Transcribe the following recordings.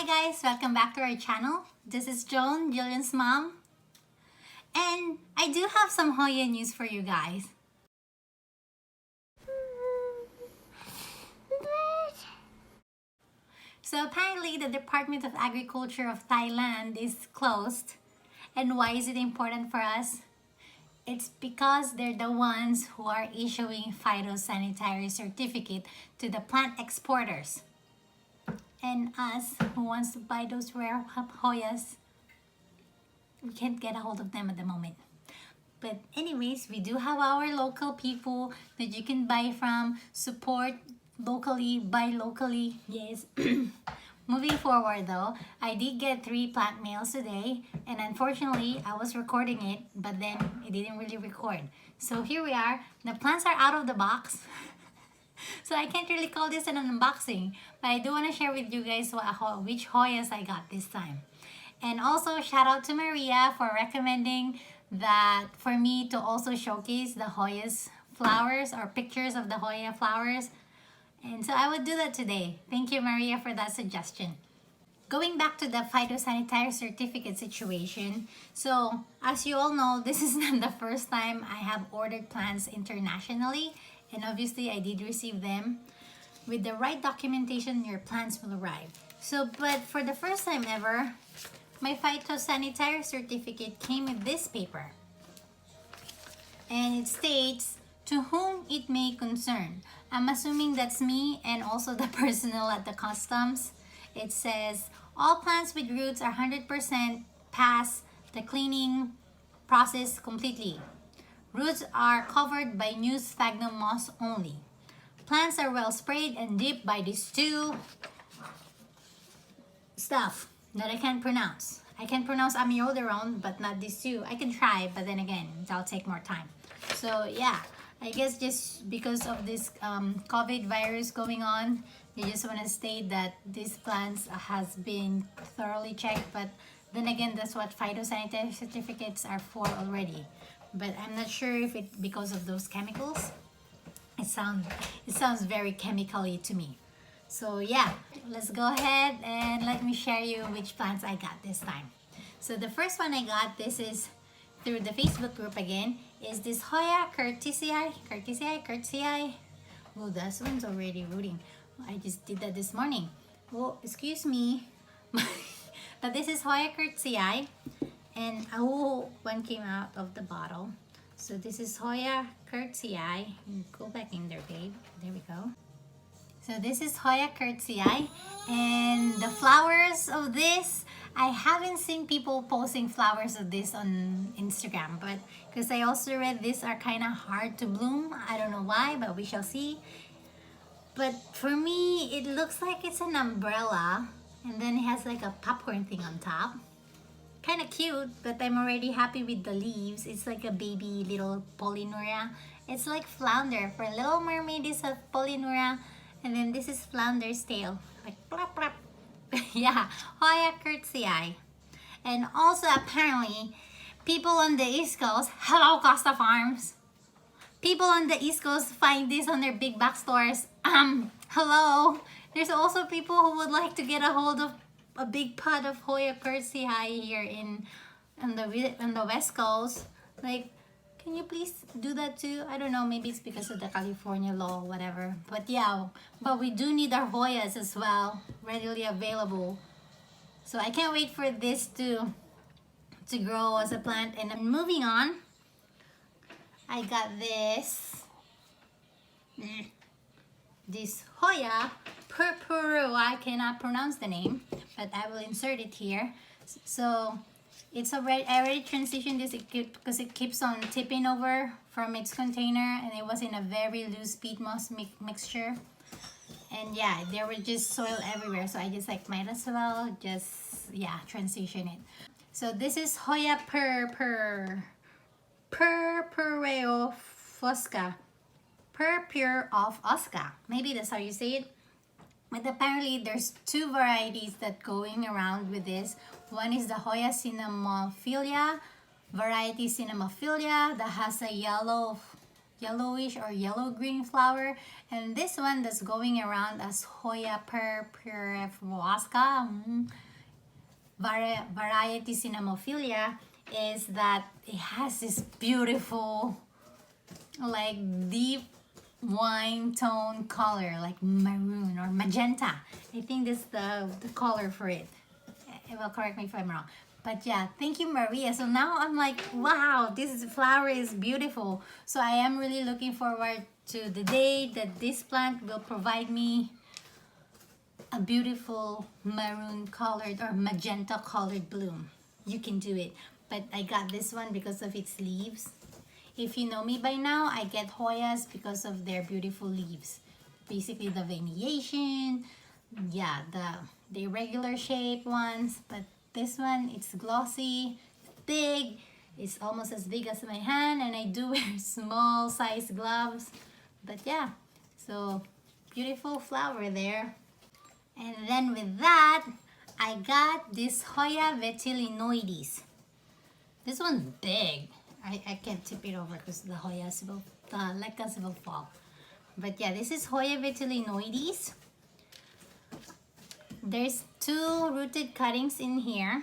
Hi guys, welcome back to our channel. This is Joan, Jillian's mom. And I do have some Hoya news for you guys. So apparently the Department of Agriculture of Thailand is closed. And why is it important for us? It's because they're the ones who are issuing phytosanitary certificate to the plant exporters. And us who wants to buy those rare Hoyas, we can't get a hold of them at the moment. But anyways, we do have our local people that you can buy from. Support locally, buy locally. Yes. Moving forward though, I did get 3 plant mails today, and unfortunately I was recording it, but then it didn't really record. So here we are. The plants are out of the box. So I can't really call this an unboxing, but I do want to share with you guys which Hoyas I got this time. And also shout out to Maria for recommending that for me to also showcase the Hoyas flowers or pictures of the Hoya flowers. And so I would do that today. Thank you, Maria, for that suggestion. Going back to the phytosanitary certificate situation. So as you all know, this is not the first time I have ordered plants internationally. And obviously I did receive them. With the right documentation, your plants will arrive. So, but for the first time ever, my phytosanitary certificate came with this paper. And it states, to whom it may concern. I'm assuming that's me and also the personnel at the customs. It says, all plants with roots are 100% pass the cleaning process completely. Roots are covered by new sphagnum moss only. Plants are well sprayed and dipped by these 2 stuff that I can't pronounce. I can pronounce amiodarone, but not these 2. I can try, but then again, that'll take more time. So yeah, I guess just because of this COVID virus going on, they just want to state that these plants has been thoroughly checked. But then again, that's what phytosanitary certificates are for already. But I'm not sure if it because of those chemicals. It sounds very chemically to me. So yeah, let's go ahead and let me share you which plants I got this time. So the first one I got, this is through the Facebook group again, is this Hoya Curtsy. Oh, this one's already rooting. I just did that this morning. Oh, excuse me. But this is Hoya Curtsy. And one came out of the bottle. So this is Hoya Curtsy. Go back in there, babe. There we go. So this is Hoya Curtsy. And the flowers of this, I haven't seen people posting flowers of this on Instagram, but because I also read these are kind of hard to bloom. I don't know why, but we shall see. But for me, it looks like it's an umbrella, and then it has like a popcorn thing on top. Kind of cute, but I'm already happy with the leaves. It's like a baby little polynuria. It's like flounder. For Little Mermaid is a polynuria, and then this is flounder's tail. Like plop plop. Yeah, Hoya Curtsy. And also apparently, people on the East Coast, hello Costa Farms. People on the East Coast find this on their big box stores. Hello. There's also people who would like to get a hold of a big pot of Hoya Curtsy here on the West Coast. Like, can you please do that too? I don't know, maybe it's because of the California law or whatever. But yeah, but we do need our Hoyas as well, readily available. So I can't wait for this to grow as a plant. And I'm moving on. I got this Hoya Purpureofusca. I cannot pronounce the name, but I will insert it here. So it's already, I already transitioned this because it keeps on tipping over from its container, and it was in a very loose peat moss mixture. And yeah, there were just soil everywhere, so I just like might as well just transition it. So this is Hoya Purpureofusca. Purpureofusca. Maybe that's how you say it. But apparently there's 2 varieties that going around with this. One is the Hoya cinnamomifolia, variety cinnamomifolia, that has a yellowish or yellow-green flower. And this one that's going around as Hoya purpureofusca, variety cinnamomifolia, is that it has this beautiful, like deep wine tone color, like maroon or magenta. I think that's the color for it. Well, correct me if I'm wrong. But yeah, thank you, Maria. So now I'm like, wow, this flower is beautiful. So I am really looking forward to the day that this plant will provide me a beautiful maroon colored or magenta colored bloom. You can do it. But I got this one because of its leaves. If you know me by now, I get Hoyas because of their beautiful leaves. Basically the veination, yeah, the irregular shape ones, but this one, it's glossy, big, it's almost as big as my hand, and I do wear small size gloves. But yeah, so beautiful flower there. And then with that, I got this Hoya vitellinoides. This one's big. I can't tip it over because the Hoyas will, the lecas will fall. But yeah, this is Hoya vitellinoides. There's 2 rooted cuttings in here.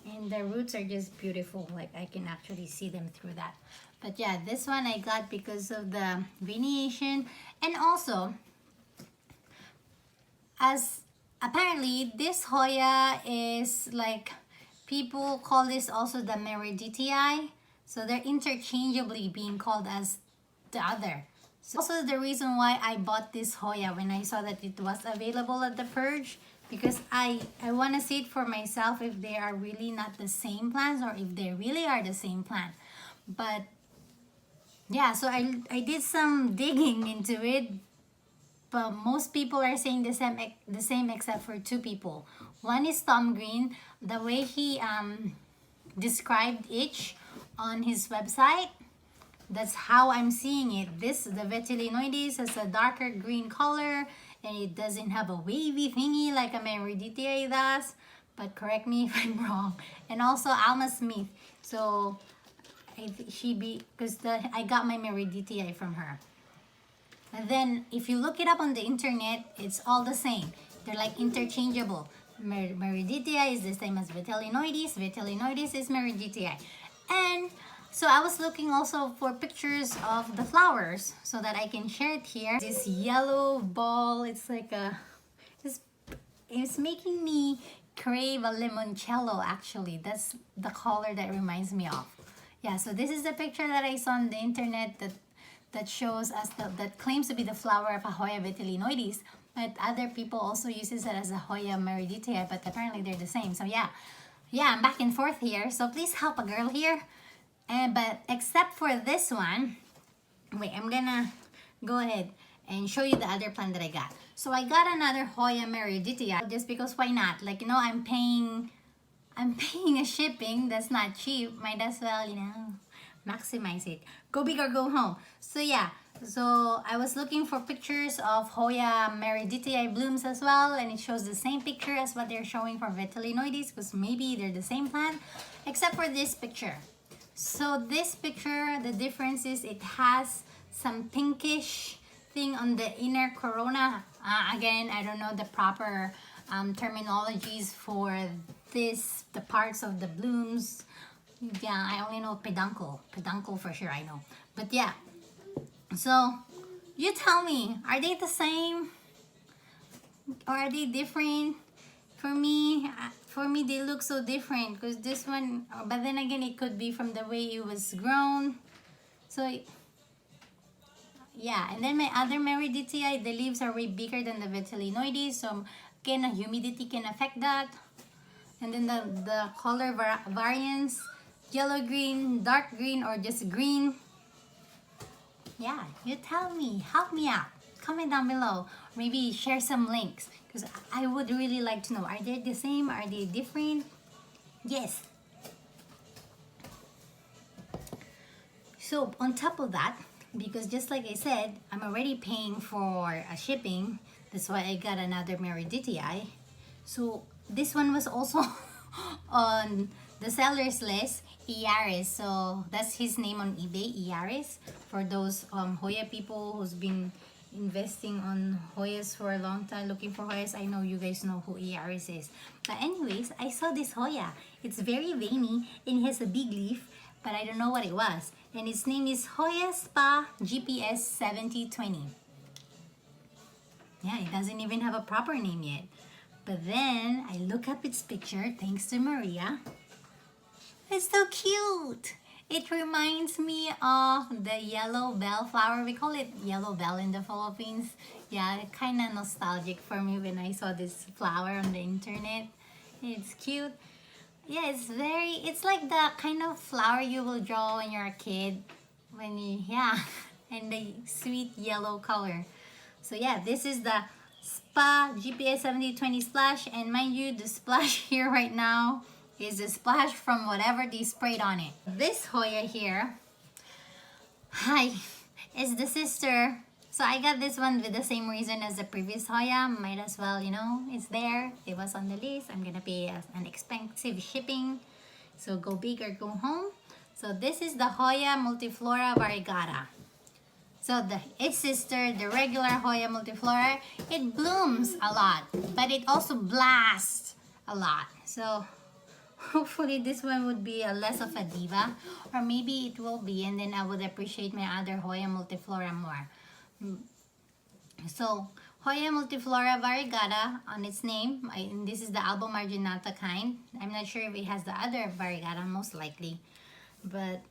And the roots are just beautiful. Like I can actually see them through that. But yeah, this one I got because of the veination. And also, as apparently this Hoya is like, people call this also the meridithii. So they're interchangeably being called as the other. So also the reason why I bought this Hoya when I saw that it was available at the Purge, because I want to see it for myself if they are really not the same plants or if they really are the same plant. But yeah, so I did some digging into it. But most people are saying the same except for 2 people. One is Tom Green. The way he described each on his website, that's how I'm seeing it. The vitellinoides has a darker green color, and it doesn't have a wavy thingy like a meridithii does. But correct me if I'm wrong. And also Alma Smith. So because I got my meridithii from her. And then if you look it up on the internet, it's all the same. They're like interchangeable. Meridithii is the same as vitellinoides. Vitellinoides is meridithii. And so I was looking also for pictures of the flowers so that I can share it here. This yellow ball, it's like it's making me crave a limoncello actually. That's the color that reminds me of. Yeah, so this is the picture that I saw on the internet that shows us that claims to be the flower of a Hoya vitellinoides, but other people also uses it as a Hoya meridithii, but apparently they're the same. So yeah, I'm back and forth here. So please help a girl here. But except for this one, wait, I'm gonna go ahead and show you the other plant that I got. So I got another Hoya meridithii just because why not? Like, you know, I'm paying a shipping that's not cheap. Might as well, you know, maximize it. Go big or go home. So yeah, so I was looking for pictures of Hoya meridithii blooms as well, and it shows the same picture as what they're showing for vitellinoides, because maybe they're the same plant, except for this picture. So this picture, the difference is it has some pinkish thing on the inner corona. Again, I don't know the proper terminologies for this, the parts of the blooms. Yeah, I only know peduncle for sure, I know. But yeah, so you tell me, are they the same or are they different? For me they look so different because this one, but then again it could be from the way it was grown. So yeah, and then my other meridithii, the leaves are way bigger than the vitellinoides, so again humidity can affect that. And then the color variance, yellow green, dark green, or just green. Yeah, you tell me, help me out, comment down below, maybe share some links, because I would really like to know, are they the same, are they different? Yes. So on top of that, because just like I said, I'm already paying for a shipping, that's why I got another meridithii. So this one was also on the seller's list. Iaris. So that's his name on eBay, Iaris. For those Hoya people who's been investing on Hoyas for a long time, looking for Hoyas, I know you guys know who Iaris is. But anyways, I saw this Hoya. It's very veiny and it has a big leaf, but I don't know what it was. And its name is Hoya Spa GPS 7020. Yeah, it doesn't even have a proper name yet. But then I look up its picture, thanks to Maria. It's so cute. It reminds me of the yellow bell flower. We call it yellow bell in the Philippines. Yeah, kind of nostalgic for me when I saw this flower on the internet. It's cute. Yeah, it's like the kind of flower you will draw when you're a kid. And the sweet yellow color. So yeah, this is the Spa GPS 7020 splash. And mind you, the splash here right now is a splash from whatever they sprayed on it. This Hoya here, is the sister. So I got this one with the same reason as the previous Hoya. Might as well, it's there. It was on the list. I'm gonna pay an expensive shipping. So go big or go home. So this is the Hoya multiflora variegata. So its sister, the regular Hoya multiflora, it blooms a lot, but it also blasts a lot. So hopefully this one would be a less of a diva, or maybe it will be, and then I would appreciate my other Hoya multiflora more. So Hoya multiflora variegata on its name, and this is the alba marginata kind. I'm not sure if it has the other variegata, most likely, but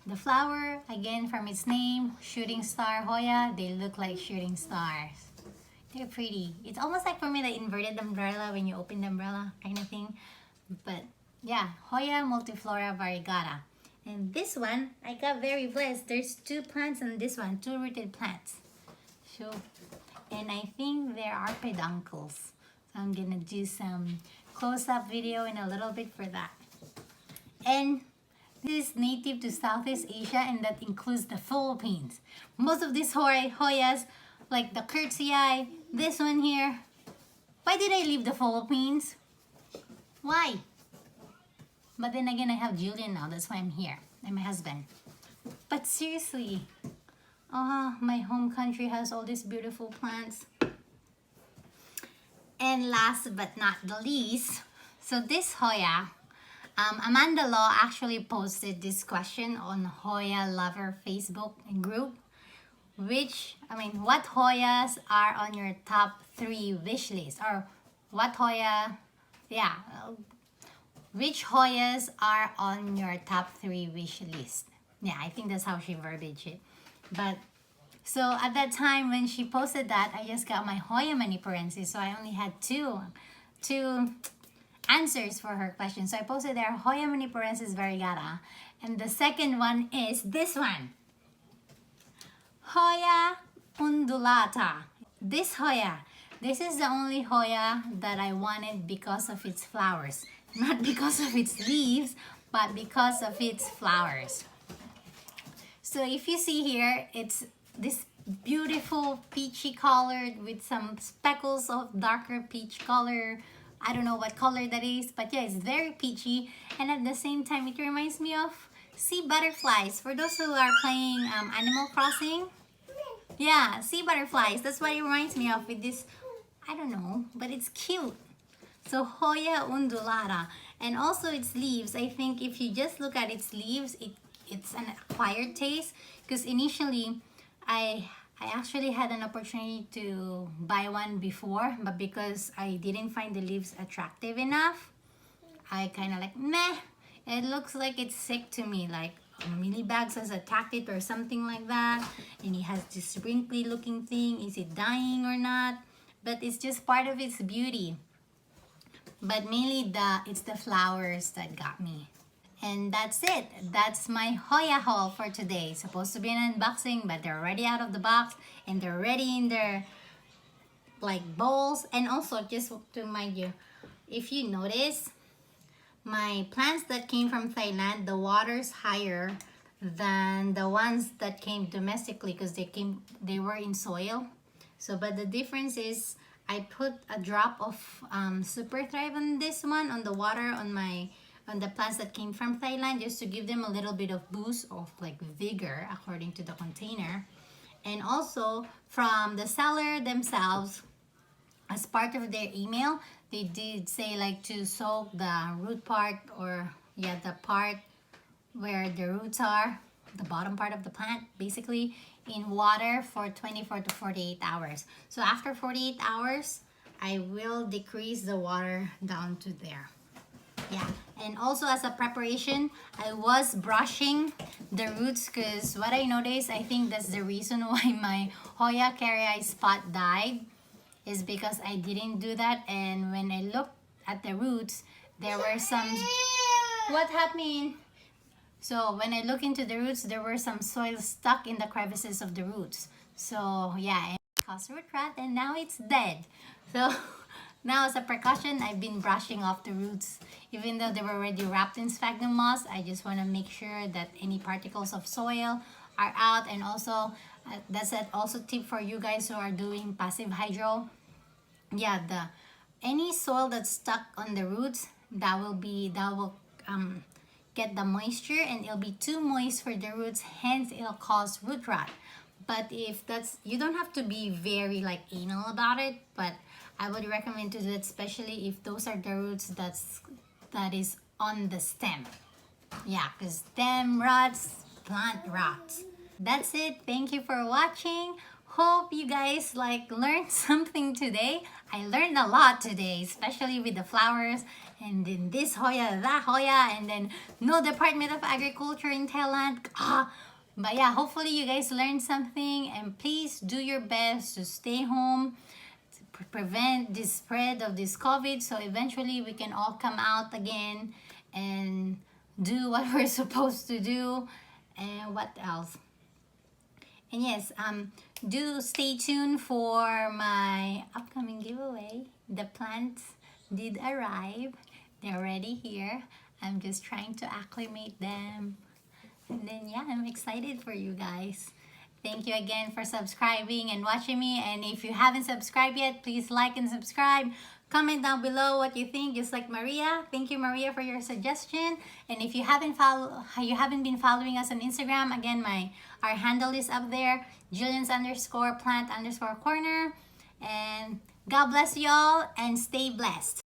the flower, again from its name, shooting star Hoya, they look like shooting stars. They're pretty. It's almost like for me the inverted umbrella when you open the umbrella kind of thing. But yeah, Hoya multiflora variegata. And this one, I got very blessed. There's 2 plants on this one, 2 rooted plants. So, and I think there are peduncles. So I'm gonna do some close-up video in a little bit for that. And this is native to Southeast Asia, and that includes the Philippines. Most of these Hoyas, like the curtisii, this one here. Why did I leave the Philippines? Why? But then again, I have Julian now. That's why I'm here. And my husband. But seriously, my home country has all these beautiful plants. And last but not the least, so this Hoya, Amanda Law actually posted this question on Hoya Lover Facebook group. What Hoyas are on your top 3 wish list? Or what Hoya, which Hoyas are on your top 3 wish list? Yeah, I think that's how she verbiage it. But, so at that time when she posted that, I just got my Hoya maniparensis. So I only had two answers for her question. So I posted there, Hoya maniparensis variegata. And the second one is this one. Hoya undulata. This Hoya. This is the only Hoya that I wanted because of its flowers. Not because of its leaves, but because of its flowers. So if you see here, it's this beautiful peachy colored with some speckles of darker peach color. I don't know what color that is, but yeah, it's very peachy. And at the same time, it reminds me of sea butterflies. For those who are playing Animal Crossing, yeah, sea butterflies. That's what it reminds me of with this, I don't know, but it's cute. So Hoya undulata. And also its leaves, I think if you just look at its leaves, it's an acquired taste. Because initially, I actually had an opportunity to buy one before, but because I didn't find the leaves attractive enough, I kind of like, meh, it looks like it's sick to me, like mealybugs has attacked it or something like that, and it has this wrinkly looking thing. Is it dying or not? But it's just part of its beauty. But mainly it's the flowers that got me. And that's it. That's my Hoya haul for today. Supposed to be an unboxing, but they're already out of the box and they're already in their bowls. And also, just to remind you, if you notice, my plants that came from Thailand, the water's higher than the ones that came domestically because they were in soil. So, but the difference is I put a drop of Super Thrive on this one, on the water, on my on the plants that came from Thailand, just to give them a little bit of boost of like vigor according to the container. And also from the seller themselves, as part of their email, they did say like to soak the root part, or yeah, the part where the roots are, the bottom part of the plant basically, in water for 24 to 48 hours. So after 48 hours, I will decrease the water down to there. Yeah, and also as a preparation, I was brushing the roots, because what I noticed, I think that's the reason why my Hoya Curtsy spot died, is because I didn't do that. And when I looked at the roots, there were some... What happened? So when I look into the roots, there were some soil stuck in the crevices of the roots. So yeah, it caused root rot, and now it's dead. So now as a precaution, I've been brushing off the roots. Even though they were already wrapped in sphagnum moss, I just want to make sure that any particles of soil are out. And also, that's an also tip for you guys who are doing passive hydro. Yeah, any soil that's stuck on the roots, that will get the moisture, and it'll be too moist for the roots, hence it'll cause root rot. But if that's, you don't have to be very like anal about it, but I would recommend to do it, especially if those are the roots that is on the stem. Yeah, because stem rots, plant rots. That's it. Thank you for watching. Hope you guys like learned something today. I learned a lot today, especially with the flowers, and then this Hoya, that Hoya, and then no Department of Agriculture in Thailand. But yeah, hopefully you guys learned something, and please do your best to stay home to prevent the spread of this COVID, so eventually we can all come out again and do what we're supposed to do. And what else? And yes, do stay tuned for my upcoming giveaway. The plants did arrive. They're already here. I'm just trying to acclimate them. And then yeah, I'm excited for you guys. Thank you again for subscribing and watching me. And if you haven't subscribed yet, please like and subscribe. Comment down below what you think, just like Maria. Thank you, Maria, for your suggestion. And if you haven't been following us on Instagram, again, our handle is up there, Julian's_plant_corner. And God bless you all, and stay blessed.